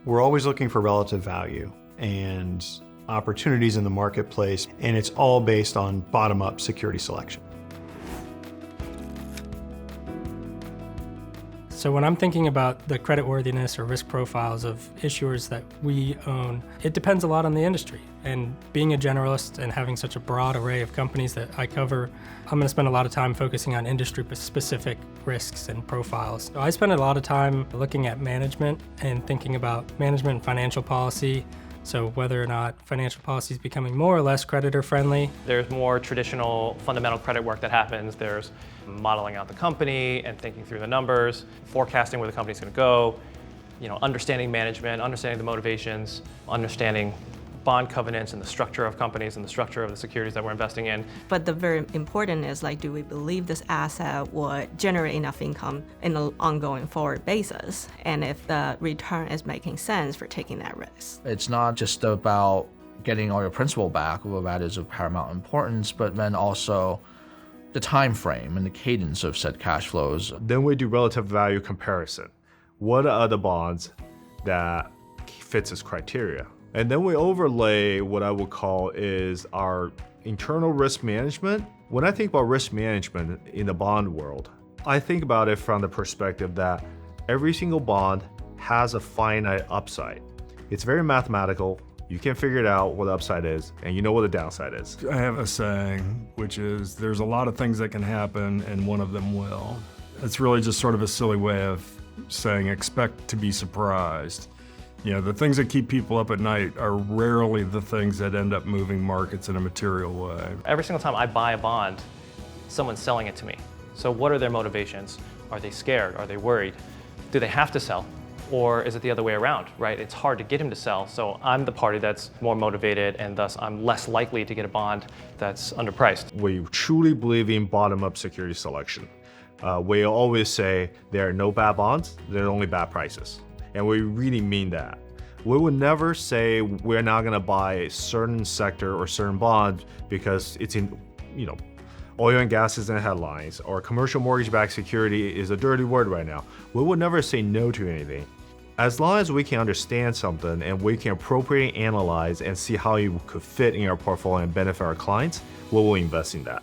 We're always looking for relative value and opportunities in the marketplace, and it's all based on bottom-up security selection. So when I'm thinking about the creditworthiness or risk profiles of issuers that we own, it depends a lot on the industry. And being a generalist and having such a broad array of companies that I cover, I'm going to spend a lot of time focusing on industry-specific risks and profiles. So I spend a lot of time looking at management and thinking about management and financial policy. So whether or not financial policy is becoming more or less creditor-friendly. There's more traditional fundamental credit work that happens. There's modeling out the company and thinking through the numbers, forecasting where the company's going to go, understanding management, understanding the motivations, understanding bond covenants and the structure of companies and the structure of the securities that we're investing in. But the very important is, do we believe this asset would generate enough income in an ongoing forward basis? And if the return is making sense for taking that risk. It's not just about getting all your principal back, although that is of paramount importance, but then also the time frame and the cadence of said cash flows. Then we do relative value comparison. What are the bonds that fits this criteria? And then we overlay what I would call is our internal risk management. When I think about risk management in the bond world, I think about it from the perspective that every single bond has a finite upside. It's very mathematical. You can figure it out what the upside is, and you know what the downside is. I have a saying, which is there's a lot of things that can happen, and one of them will. It's really just sort of a silly way of saying expect to be surprised. The things that keep people up at night are rarely the things that end up moving markets in a material way. Every single time I buy a bond, someone's selling it to me. So what are their motivations? Are they scared? Are they worried? Do they have to sell? Or is it the other way around, right? It's hard to get him to sell, so I'm the party that's more motivated, and thus I'm less likely to get a bond that's underpriced. We truly believe in bottom-up security selection. We always say there are no bad bonds, there are only bad prices. And we really mean that. We would never say we're not gonna buy a certain sector or certain bond because it's in, oil and gas is in the headlines, or commercial mortgage-backed security is a dirty word right now. We would never say no to anything. As long as we can understand something and we can appropriately analyze and see how it could fit in our portfolio and benefit our clients, we will invest in that.